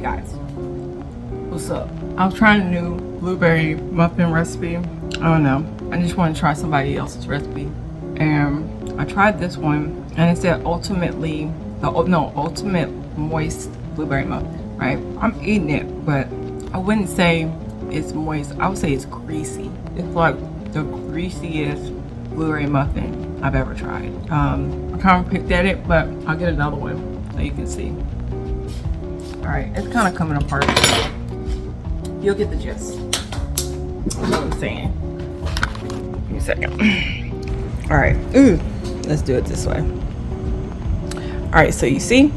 guys, what's up? I was trying a new blueberry muffin recipe. I don't know, I just want to try somebody else's recipe, and I tried this one, and it said ultimate moist blueberry muffin, right? I'm eating it, but I wouldn't say it's moist. I would say it's greasy. It's like the greasiest blueberry muffin I've ever tried. I kind of picked at it, but I'll get another one so you can see. All right, it's kind of coming apart. You'll get the gist. That's what I'm saying. Give me a second. All right, let's do it this way. All right, so you see,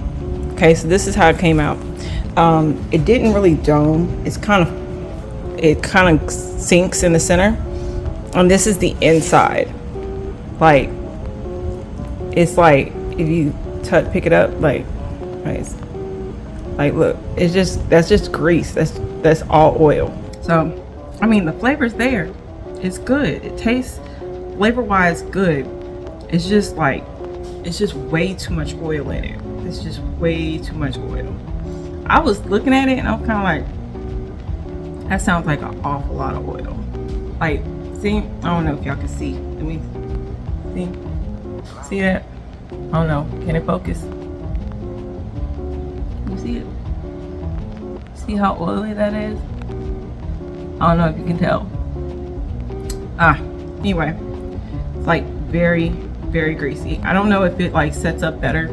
okay, so this is how it came out. It didn't really dome. It kind of sinks in the center, and this is the inside. Like, it's like if you pick it up, like, right, like look, that's just grease. That's all oil. So, I mean, the flavor's there. It's good. It tastes flavor-wise good. It's just way too much oil in it. It's just way too much oil. I was looking at it and I'm kind of like, that sounds like an awful lot of oil. Like, see, I don't know if y'all can see. Let me see that. I don't know. Can it focus? You see it? See how oily that is? I don't know if you can tell. Anyway, it's like very, very greasy. I don't know if it like sets up better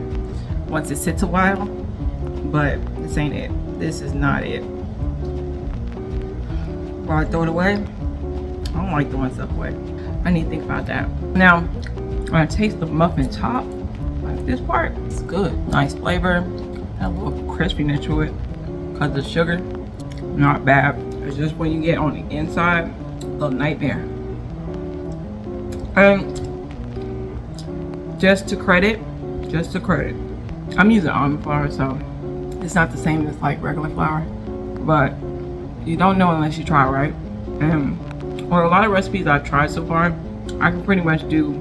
once it sits a while, but this ain't it. This is not it. Will I throw it away? I don't like throwing stuff away. I need to think about that. Now, when I taste the muffin top, like this part, it's good. Nice flavor. Got a little crispiness to it because of the sugar. Not bad. It's just when you get on the inside, a little nightmare. Just to credit, I'm using almond flour, so it's not the same as like regular flour, but you don't know unless you try, right? And well, a lot of recipes I've tried so far, I can pretty much do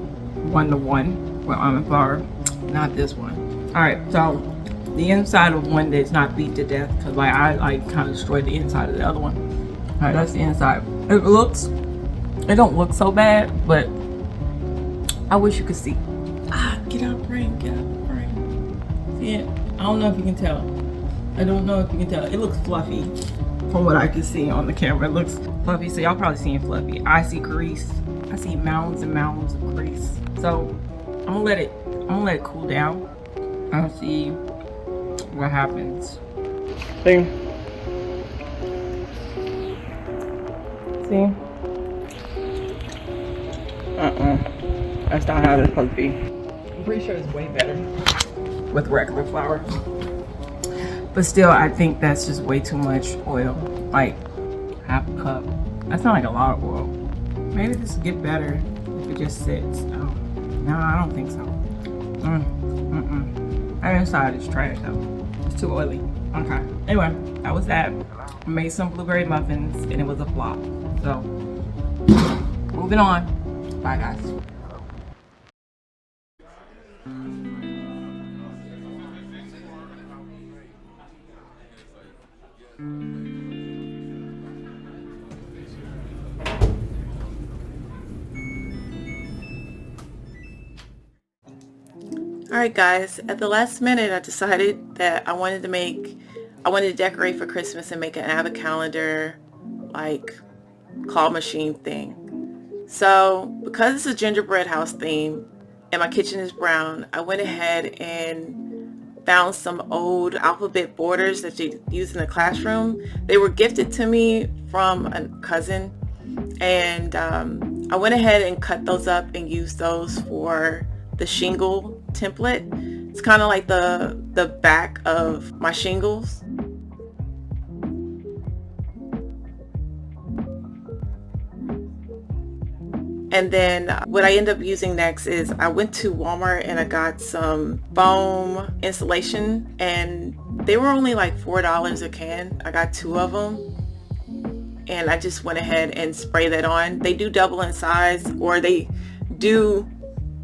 1-to-1 with almond flour, not this one. All right, so the inside of one that's not beat to death, because like I like kind of destroyed the inside of the other one. All right, that's the inside. It don't look so bad, but I wish you could see. Get out of the frame, get out of the frame. See it? I don't know if you can tell. It looks fluffy from what I can see on the camera. It looks fluffy, so y'all probably seeing fluffy. I see grease. I see mounds and mounds of grease. So I'm gonna let it cool down. I'll see what happens. See? That's not how it's supposed to be. I'm pretty sure it's way better with regular flour. But still, I think that's just way too much oil. Like half a cup. That's not like a lot of oil. Maybe this will get better if it just sits. Oh, no, I don't think so. That inside is trash though. It's too oily. Okay. Anyway, that was that. I made some blueberry muffins and it was a flop. So, moving on. Bye guys. Alright guys, at the last minute I decided that I wanted to decorate for Christmas and make an advent calendar like claw machine thing. So because it's a gingerbread house theme and my kitchen is brown, I went ahead and found some old alphabet borders that you use in the classroom. They were gifted to me from a cousin, and I went ahead and cut those up and used those for the shingle template. It's kind of like the back of my shingles. And then what I end up using next is I went to Walmart and I got some foam insulation, and they were only like $4 a can. I got 2 of them, and I just went ahead and sprayed that on. They do double in size, or they do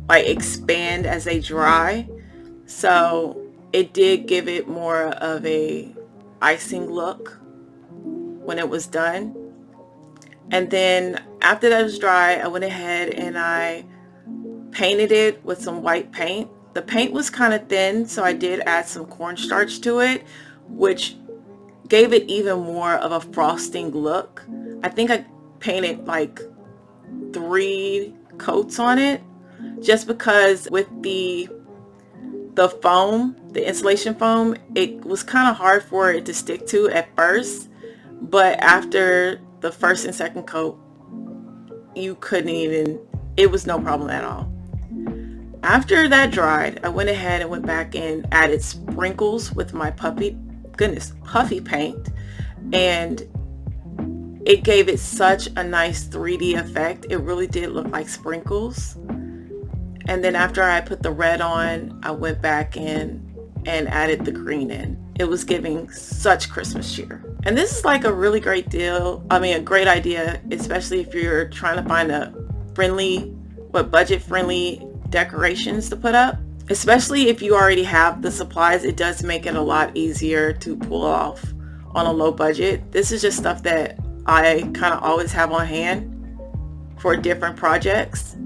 like expand as they dry, so it did give it more of a icing look when it was done. And then after that was dry, I went ahead and I painted it with some white paint. The paint was kind of thin, so I did add some cornstarch to it, which gave it even more of a frosting look. I think I painted like 3 coats on it, just because with the foam, the insulation foam, it was kind of hard for it to stick to at first, but after the first and second coat, you couldn't even, it was no problem at all. After that dried, I went ahead and went back and added sprinkles with my puffy paint, and it gave it such a nice 3D effect. It really did look like sprinkles. And then after I put the red on, I went back in and added the green in. It was giving such Christmas cheer. And this is like a really great deal. I mean, a great idea, especially if you're trying to find a budget-friendly decorations to put up. Especially if you already have the supplies, it does make it a lot easier to pull off on a low budget. This is just stuff that I kind of always have on hand for different projects.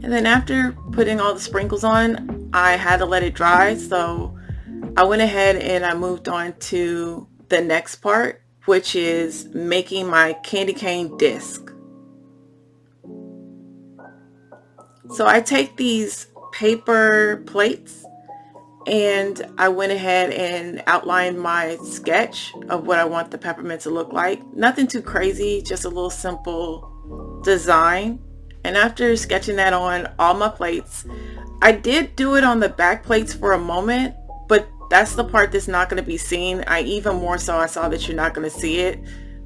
And then after putting all the sprinkles on, I had to let it dry. So I went ahead and I moved on to the next part, which is making my candy cane disc. So I take these paper plates and I went ahead and outlined my sketch of what I want the peppermint to look like. Nothing too crazy, just a little simple design. And after sketching that on all my plates, I did do it on the back plates for a moment, but that's the part that's not going to be seen. Even more so, I saw that you're not going to see it.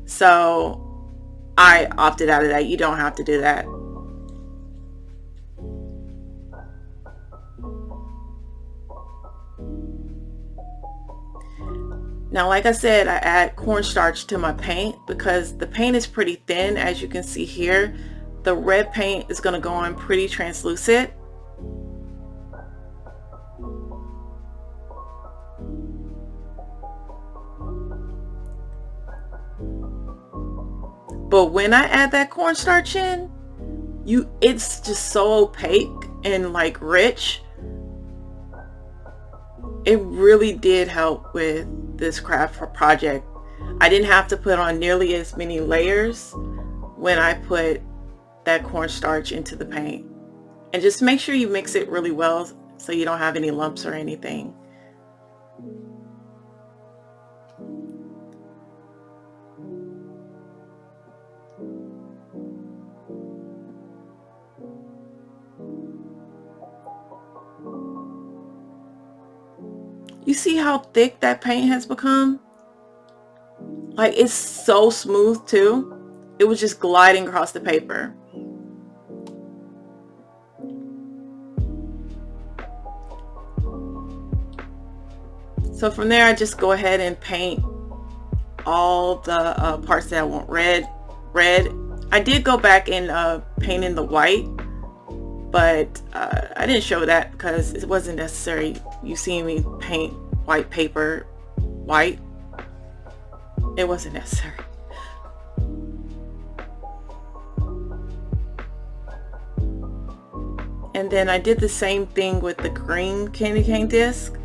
So I opted out of that. You don't have to do that. Now, like I said, I add cornstarch to my paint because the paint is pretty thin, as you can see here. The red paint is going to go on pretty translucent. But when I add that cornstarch in, it's just so opaque and like rich. It really did help with this craft project. I didn't have to put on nearly as many layers when I put that cornstarch into the paint. And just make sure you mix it really well so you don't have any lumps or anything. You see how thick that paint has become? Like, it's so smooth too. It was just gliding across the paper. So from there, I just go ahead and paint all the parts that I want red. I did go back and paint in the white, but I didn't show that because it wasn't necessary. You see me paint white paper white. It wasn't necessary. And then I did the same thing with the green candy cane disc.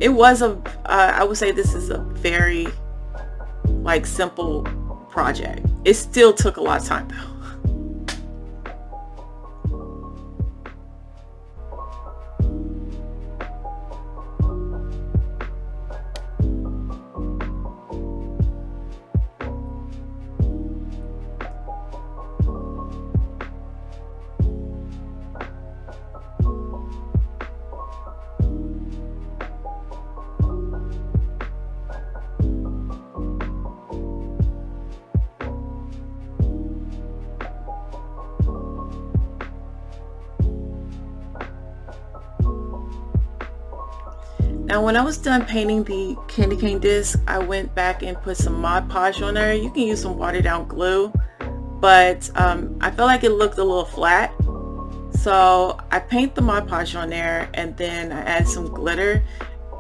It was I would say this is a very like simple project. It still took a lot of time though. Now when I was done painting the candy cane disc, I went back and put some Mod Podge on there. You can use some watered down glue, but I felt like it looked a little flat. So I paint the Mod Podge on there and then I add some glitter,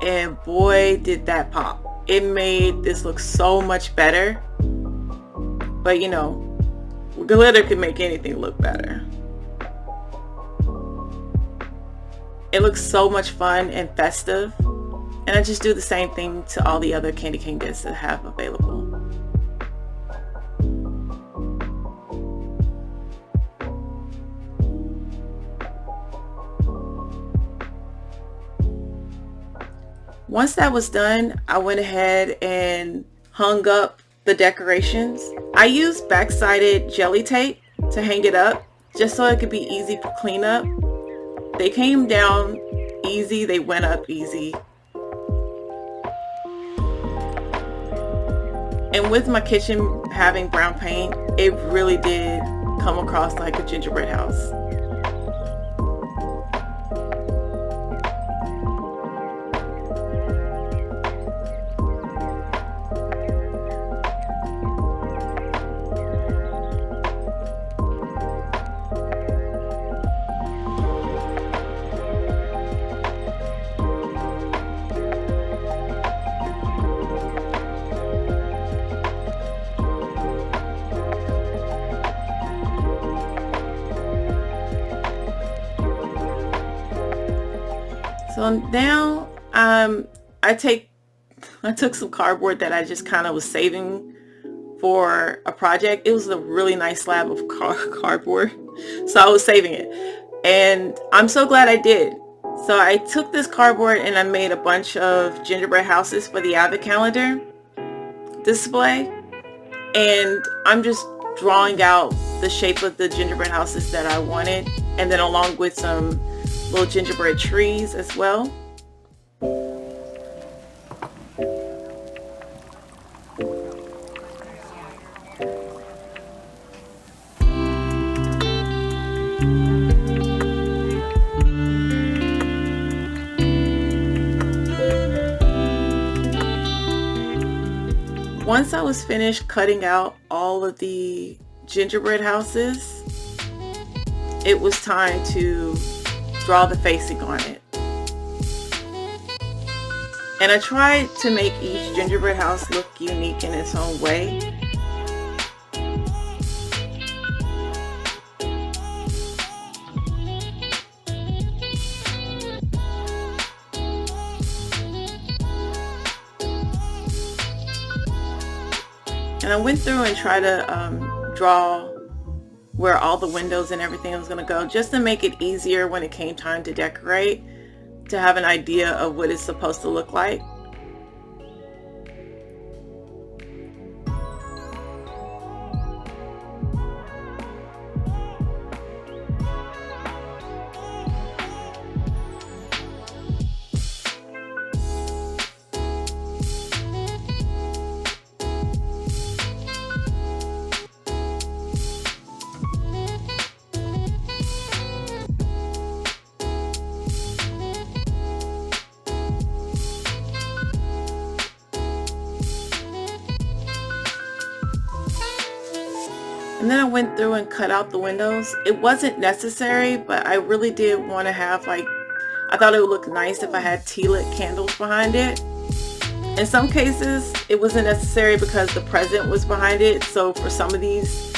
and boy did that pop. It made this look so much better. But you know, glitter can make anything look better. It looks so much fun and festive. And I just do the same thing to all the other candy cane discs that I have available. Once that was done, I went ahead and hung up the decorations. I used back-sided jelly tape to hang it up just so it could be easy for cleanup. They came down easy, they went up easy. And with my kitchen having brown paint, it really did come across like a gingerbread house. So now I took some cardboard that I just kind of was saving for a project. It was a really nice slab of cardboard, so I was saving it, and I'm so glad I did. So I took this cardboard and I made a bunch of gingerbread houses for the advent calendar display, and I'm just drawing out the shape of the gingerbread houses that I wanted, and then along with some little gingerbread trees as well. Once I was finished cutting out all of the gingerbread houses, it was time to draw the facing on it. And I tried to make each gingerbread house look unique in its own way. And I went through and tried to draw where all the windows and everything was going to go, just to make it easier when it came time to decorate, to have an idea of what it's supposed to look like. And then I went through and cut out the windows. It wasn't necessary, but I really did want to have, like, I thought it would look nice if I had tea lit candles behind it. In some cases, it wasn't necessary because the present was behind it. So for some of these,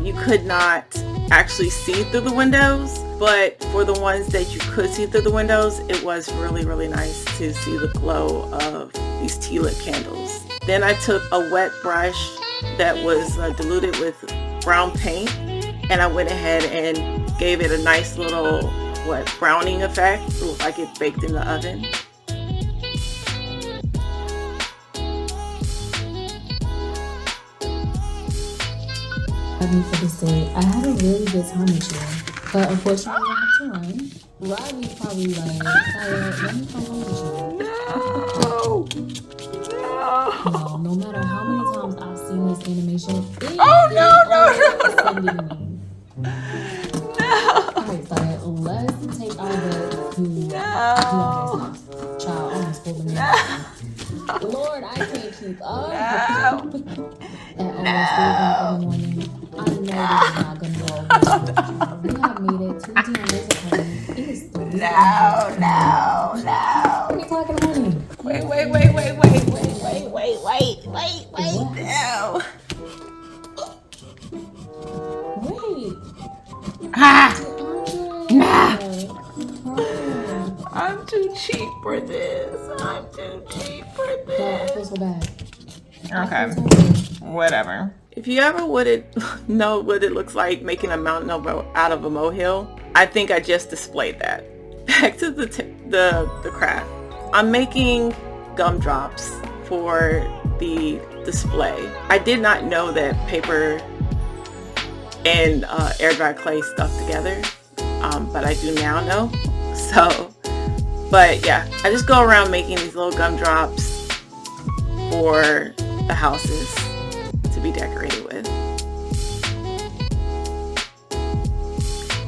you could not actually see through the windows. But for the ones that you could see through the windows, it was really, really nice to see the glow of these tea lit candles. Then I took a wet brush that was diluted with brown paint, and I went ahead and gave it a nice little browning effect. It looked like it baked in the oven. For this day, I had a really good time with you, but unfortunately I have to run. Riley's probably like, let me come home with you. No, no matter how many times I've seen this animation, sending me. Alright, but let's take our bed to child almost Lord, I can't keep up. No. And almost 3 o'clock in the morning. I know this is not gonna go over. We have made it to Gianna's apartment. It is 3 No, no, no. 3 o'clock in the morning. Wait. No. Wait. Ah, nah. Nah. I'm too cheap for this. I'm too cheap for I feel this. so bad. Okay, whatever. If you ever know what it looks like making a mountain out of a molehill, I think I just displayed that. Back to the craft. I'm making gumdrops for the display. I did not know that paper and air dry clay stuck together, but I do now know. So, but yeah, I just go around making these little gumdrops for the houses to be decorated with.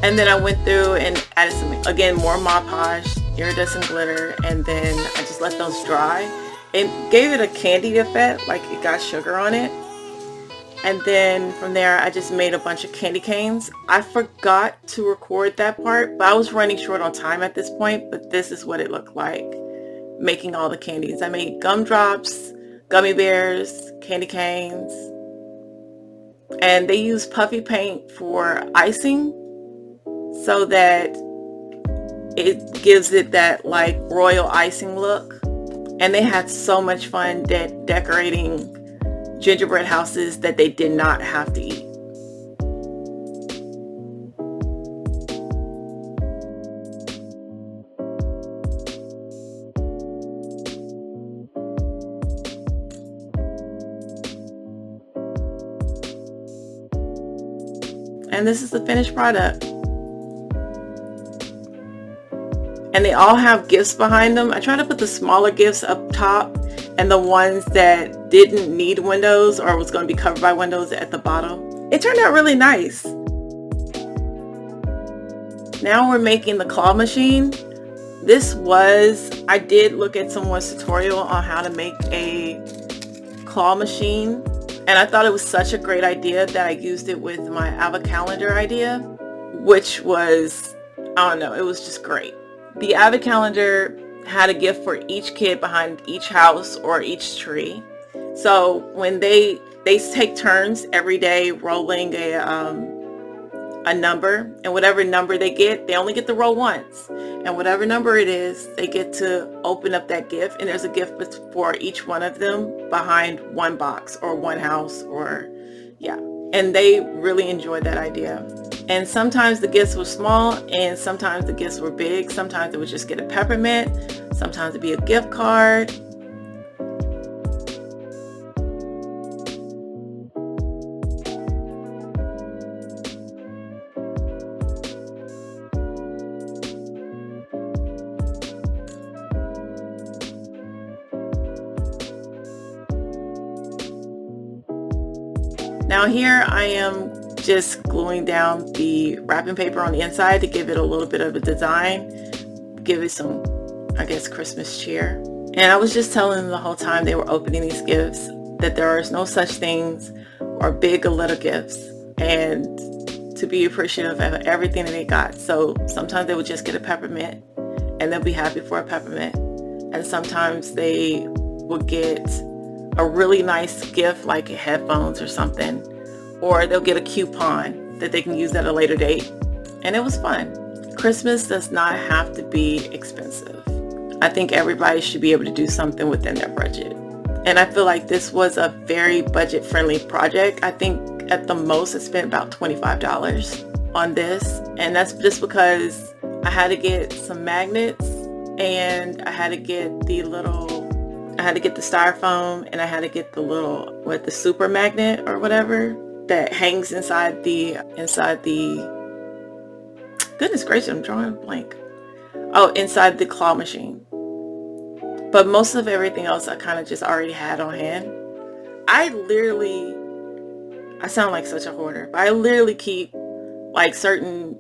And then I went through and added some, again, more Mod Podge, iridescent glitter, and then I just let those dry. It gave it a candy effect, like it got sugar on it. And then from there, I just made a bunch of candy canes. I forgot to record that part, but I was running short on time at this point, but this is what it looked like, making all the candies. I made gumdrops, gummy bears, candy canes, and they use puffy paint for icing so that it gives it that like royal icing look. And they had so much fun decorating gingerbread houses that they did not have to eat. And this is the finished product. And they all have gifts behind them. I try to put the smaller gifts up top and the ones that didn't need windows or was going to be covered by windows at the bottom. It turned out really nice. Now we're making the claw machine. I did look at someone's tutorial on how to make a claw machine, and I thought it was such a great idea that I used it with my Ava calendar idea, which was, I don't know, it was just great. The Ava calendar had a gift for each kid behind each house or each tree. So when they take turns every day rolling a number, and whatever number they get, they only get to roll once. And whatever number it is, they get to open up that gift, and there's a gift for each one of them behind one box or one house, or yeah. And they really enjoyed that idea. And sometimes the gifts were small and sometimes the gifts were big. Sometimes they would just get a peppermint. Sometimes it'd be a gift card. Now here I am just gluing down the wrapping paper on the inside to give it a little bit of a design, give it some, I guess, Christmas cheer. And I was just telling them the whole time they were opening these gifts that there is no such things or big or little gifts, and to be appreciative of everything that they got. So sometimes they would just get a peppermint and they'll be happy for a peppermint. And sometimes they would get a really nice gift like headphones or something, or they'll get a coupon that they can use at a later date. And it was fun. Christmas does not have to be expensive. I think everybody should be able to do something within their budget. And I feel like this was a very budget-friendly project. I think at the most I spent about $25 on this. And that's just because I had to get some magnets, and I had to get the styrofoam, and I had to get the super magnet or whatever that hangs inside the goodness gracious, I'm drawing a blank. Oh, inside the claw machine. But most of everything else I kind of just already had on hand. I sound like such a hoarder, but I literally keep like certain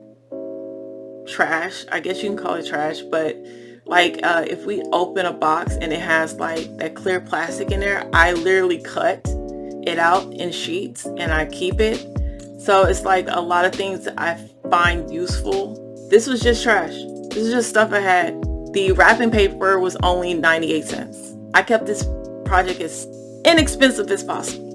trash, I guess you can call it trash, but Like if we open a box and it has like that clear plastic in there, I literally cut it out in sheets and I keep it. So it's like a lot of things that I find useful. This was just trash. This is just stuff I had. The wrapping paper was only 98 cents. I kept this project as inexpensive as possible.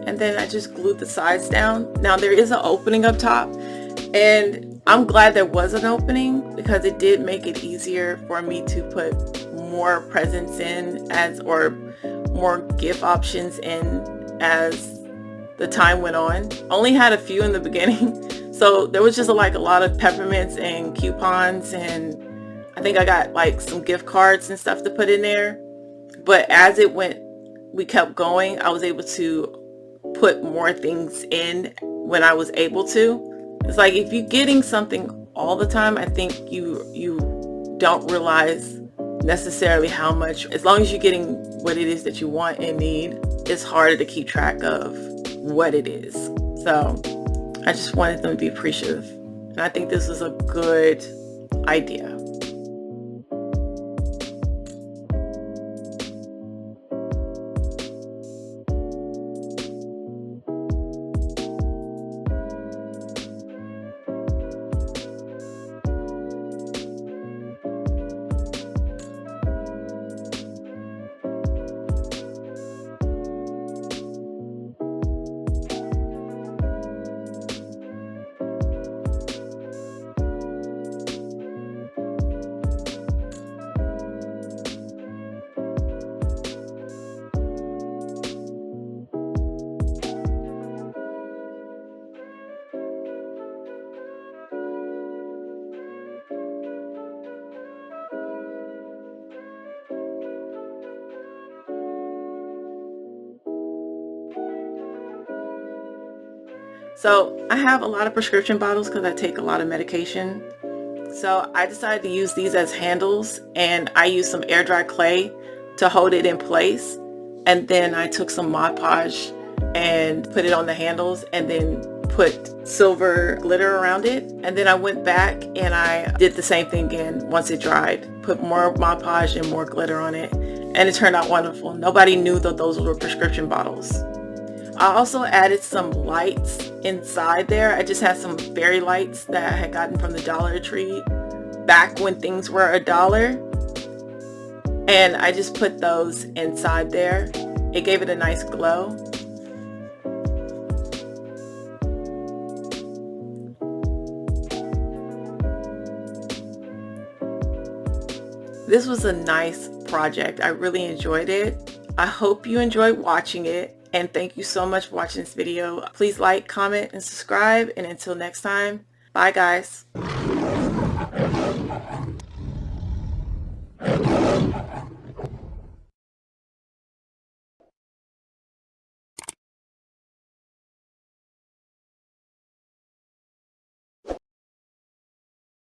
And then I just glued the sides down. Now there is an opening up top, and I'm glad there was an opening because it did make it easier for me to put more presents in or more gift options in as the time went on. Only had a few in the beginning, so there was just like a lot of peppermints and coupons, and I think I got like some gift cards and stuff to put in there. But as it went, we kept going, I was able to put more things in when I was able to. It's like if you're getting something all the time, I think you don't realize necessarily how much. As long as you're getting what it is that you want and need, it's harder to keep track of what it is. So I just wanted them to be appreciative, and I think this is a good idea. So I have a lot of prescription bottles because I take a lot of medication. So I decided to use these as handles, and I used some air dry clay to hold it in place. And then I took some Mod Podge and put it on the handles, and then put silver glitter around it. And then I went back and I did the same thing again once it dried. Put more Mod Podge and more glitter on it, and it turned out wonderful. Nobody knew that those were prescription bottles. I also added some lights inside there. I just had some fairy lights that I had gotten from the Dollar Tree back when things were $1. And I just put those inside there. It gave it a nice glow. This was a nice project. I really enjoyed it. I hope you enjoyed watching it. And thank you so much for watching this video. Please like, comment, and subscribe. And until next time, bye guys.